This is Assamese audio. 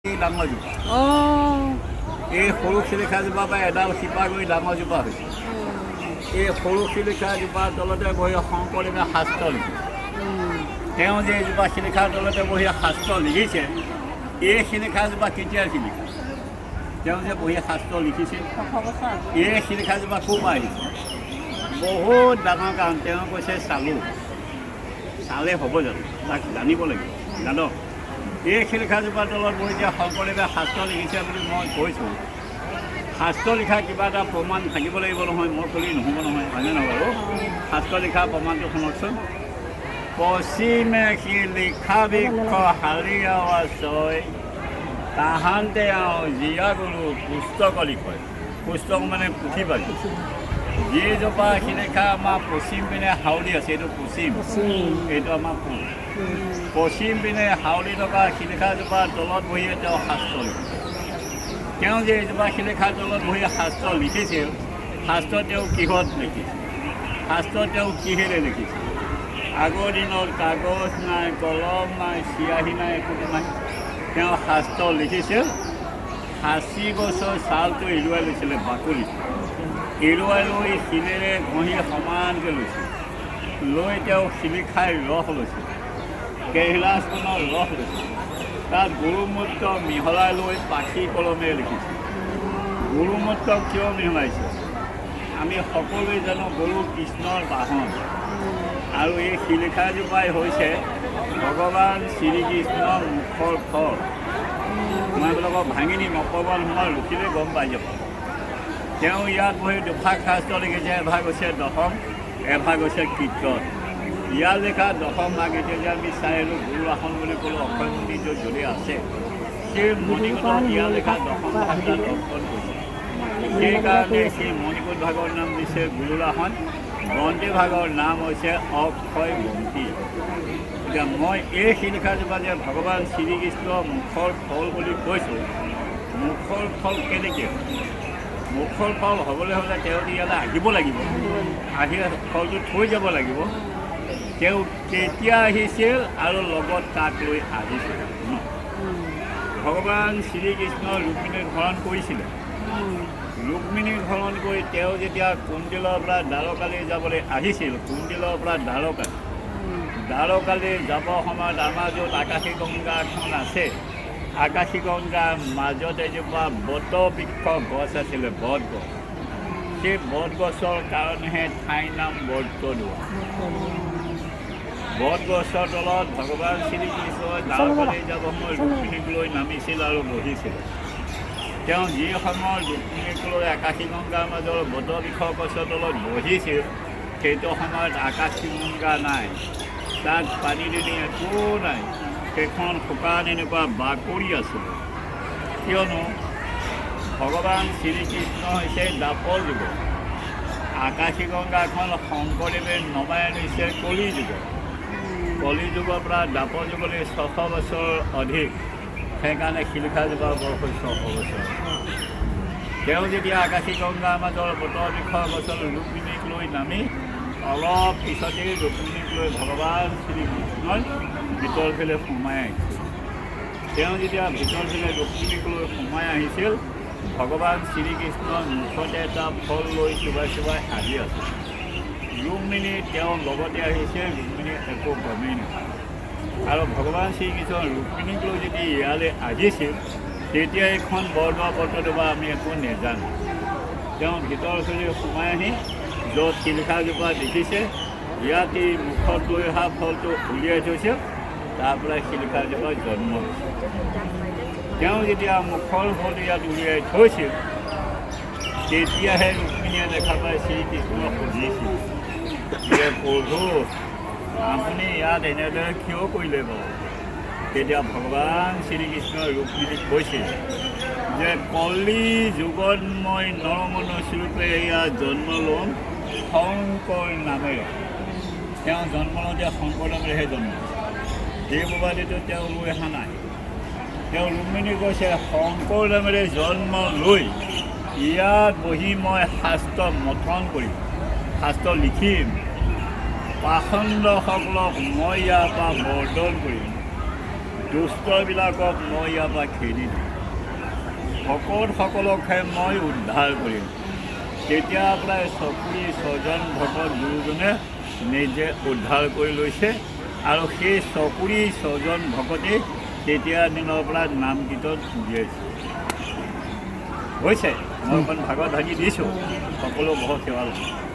এই ডাঙৰ জোপা অঁ এই সৰু শিলিখাজোপা পৰা এডাল শিপা গৈ ডাঙৰ জোপা হৈছে। এই সৰু শিলিখাজোপাৰ তলতে বহি শংকৰদেৱে শাস্ত্ৰ লিখিছে। তেওঁ যে এজোপা শিলিখাৰ তলতে বহি শাস্ত্ৰ লিখিছে, এই শিলিখাজোপা কেতিয়াৰ শিলিখা? তেওঁ যে বহি শাস্ত্ৰ লিখিছিল, এই শিলিখাজোপা ক'ৰ পৰা আহিছে? বহুত ডাঙৰ কাৰণ। তেওঁ কৈছে চালোঁ। চালে হ'ব জানো? তাক জানিব লাগিব। জানক, এই শিলিখাজোপাৰ তলত বহি যে শংকৰদেৱে শাস্ত্ৰ লিখিছে বুলি মই কৈছোঁ, শাস্ত্ৰ লিখা কিবা এটা প্ৰমাণ থাকিব লাগিব নহয়। মই ক'লেই নহ'ব নহয়, হয়নে নহয় বাৰু? শাস্ত্ৰ লিখা প্ৰমাণটো শুনকচোন। পশ্চিমে শিলিখা বৃক্ষ হালিয়া ছয়, তাহান্তে জীয়া গৰু পুস্তক লিখয়। পুস্তক মানে পুথি পাতি। যিজোপা শিলিখা আমাৰ পশ্চিম পিনে হাউলি আছে, এইটো পশ্চিম, এইটো আমাৰ পূব। পশ্চিম পিনে হাউলি থকা শিলিখাজোপাৰ তলত বহিয়ে তেওঁ শাস্ত্ৰ লিখিছে। তেওঁ যে এজোপা শিলিখাৰ তলত বহি শাস্ত্ৰ লিখিছিল, শাস্ত্ৰ তেওঁ কিহত লিখিছিল? শাস্ত্ৰ তেওঁ কিহেৰে লিখিছিল? আগৰ দিনত কাগজ নাই, কলম নাই, চিয়াহী নাই, একোটো নাই। তেওঁ শাস্ত্ৰ লিখিছিল। সাঁচি গছৰ ছালটো এৰুৱাই লৈছিলে, বাকলি এৰুৱাই লৈ শিলেৰে ঘঁহি সমানকৈ লৈছিল। লৈ তেওঁ শিলিখাই ৰস লৈছিল, কেহিলাচখনৰ ৰস লৈছিল। তাত গৰুমূত্ৰ মিহলাই লৈ পাখি কলমেৰে লিখিছিল। গৰুমূত্ৰ কিয় মিহলাইছে? আমি সকলোৱে জানো গৰু কৃষ্ণৰ বাহন, আৰু এই শিলিখাজোপাই হৈছে ভগৱান শ্ৰীকৃষ্ণৰ মুখৰ ফল। তোমালোকক ভাঙি নিম, অকণমান সময় ৰখিলে গম পাই যাব। তেওঁ ইয়াত বহি দুভাগ শাস্ত্ৰ লিখিছে। এভাগ হৈছে দশম, এভাগ হৈছে কীৰ্তন। ইয়াত লিখা দশম ভাগ এতিয়া যে আমি চাই আহিলোঁ, গুৰু আসন বুলি ক'লোঁ, অক্ষয় মন্দিৰ য'ত যদি আছে, সেই মণিকূটত ইয়াত লিখা দশম ভাগ তাত দৰ্শন কৰিছে। সেইকাৰণে সেই মণিকূট ভাগৰ নাম দিছে গুৰুৰ আসন, বন্তি ভাগৰ নাম হৈছে অক্ষয় বন্তি। এতিয়া মই এই শিলিখাজোপা যে ভগৱান শ্ৰীকৃষ্ণৰ মুখৰ ফল বুলি কৈছোঁ, মুখৰ ফল কেনেকৈ? মুখৰ ফল হ'বলৈ হ'লে তেওঁ ইয়ালৈ আহিব লাগিব, আহি ফলটো থৈ যাব লাগিব। তেওঁ কেতিয়া আহিছিল আৰু লগত তাক লৈ আহিছিল? ভগৱান শ্ৰীকৃষ্ণৰ ৰুক্মিণীক হৰণ কৰিছিলে। ৰুক্মিণীক হৰণ কৰি তেওঁ যেতিয়া কুণ্ডিলৰ পৰা দ্বাৰকালৈ যাবলৈ আহিছিল, কুণ্ডিলৰ পৰা দ্বাৰকালৈ যাব সময়ত আমাৰ য'ত আকাশী গংগাখন আছে, আকাশী গংগাৰ মাজত এজোপা বট বৃক্ষ গছ আছিলে, বট গছ। সেই বট গছৰ কাৰণেহে ঠাইৰ নাম বটদুৱা। বট গছৰ তলত ভগৱান শ্ৰীকৃষ্ণই দ্বাৰকালৈ যাব সময়ত ৰুক্মিণীক লৈ নামিছিল আৰু বহিছিল। তেওঁ যি সময়ত ৰুক্মিণীক লৈ আকাশী গংগাৰ মাজৰ বট বৃক্ষ গছৰ তলত বহিছিল, সেইটো সময়ত আকাশী গংগা নাই, তাত পানী দুনি একো নাই। সেইখন শুকান এনেকুৱা বাকৰি আছিলে। কিয়নো ভগৱান শ্ৰীকৃষ্ণ হৈছে দ্বাপৰ যুগ, আকাশী গংগাখন শংকৰদেৱে নমাই আনিছে কলি যুগত। কলি যুগৰ পৰা দ্বাপৰ যুগলৈ 600 বছৰ অধিক। সেইকাৰণে শিলিখাজোপা বয়স 600 বছৰ। তেওঁ যেতিয়া আকাশী গংগাৰ মাজৰ বট বৃক্ষ গছৰ ৰুক্মিণীক লৈ নামি অলপ পিছতেই ৰুক্মিণীক লৈ ভগৱান শ্ৰীকৃষ্ণই ভিতৰ ফালে সোমাই আহিছিল। তেওঁ যেতিয়া ভিতৰ ফালে ৰুক্মিণীক লৈ সোমাই আহিছিল, ভগৱান শ্ৰীকৃষ্ণৰ মুখতে এটা ফল লৈ চুবাই চুবাই আহি আছিল। ৰুক্মিণী তেওঁৰ লগতে আহিছে, ৰুক্মিণী একো গমেই নাপায়। আৰু ভগৱান শ্ৰীকৃষ্ণ ৰুক্মিণীক লৈ যদি ইয়ালৈ আহিছিল, তেতিয়া এইখন বৰদোৱা পত্ৰটোবা আমি একো নেজানো। তেওঁ ভিতৰ ফালে সোমাই আহি য'ত শিলিখাজোপা দেখিছে, ইয়াত এই মুখত লৈ অহা ফলটো উলিয়াই থৈছে, তাৰ পৰাই শিলিখাজোপা জন্ম হৈছে। তেওঁ যেতিয়া মুখৰ ফল ইয়াত উলিয়াই থৈছিল, তেতিয়াহে ৰুক্মিণীয়ে দেখা পাই শ্ৰীকৃষ্ণক সুধিছিল যে প্ৰভু, আপুনি ইয়াত এনেদৰে কিয় কৰিলে বাৰু? তেতিয়া ভগৱান শ্ৰীকৃষ্ণই ৰুক্মিণীক কৈছিল যে কলি যুগত মই নৰমনুষ্যৰূপে ইয়াত জন্ম ল'ম শংকৰ নামেৰে। তেওঁ জন্ম লওঁতে শংকৰ নামেৰেহে জন্ম। সেই মোবাইলটো তেওঁ লৈ অহা নাই। তেওঁ ৰুক্মিণী কৈছে শংকৰ নামেৰে জন্ম লৈ ইয়াত বহি মই শাস্ত্ৰ মথন কৰিম, শাস্ত্ৰ লিখিম, পাষণ্ডসকলক মই ইয়াৰ পৰা বৰ্জন কৰিম। দুষ্টবিলাকক মই ইয়াৰ পৰা খেদি দিম, ভকতসকলকহে মই উদ্ধাৰ কৰিম। তেতিয়াৰ পৰাই চকুৰি ছজন ভকত গুৰুজনে নিজে উদ্ধাৰ কৰি লৈছে আৰু সেই চকুৰি ছজন ভকতেই তেতিয়া দিনৰ পৰা নাম কীৰ্তন উলিয়াইছে। হৈছে মই অকণ ভাগত ভাগি দিছোঁ, সকলো বহুত সেৱা লৈছোঁ।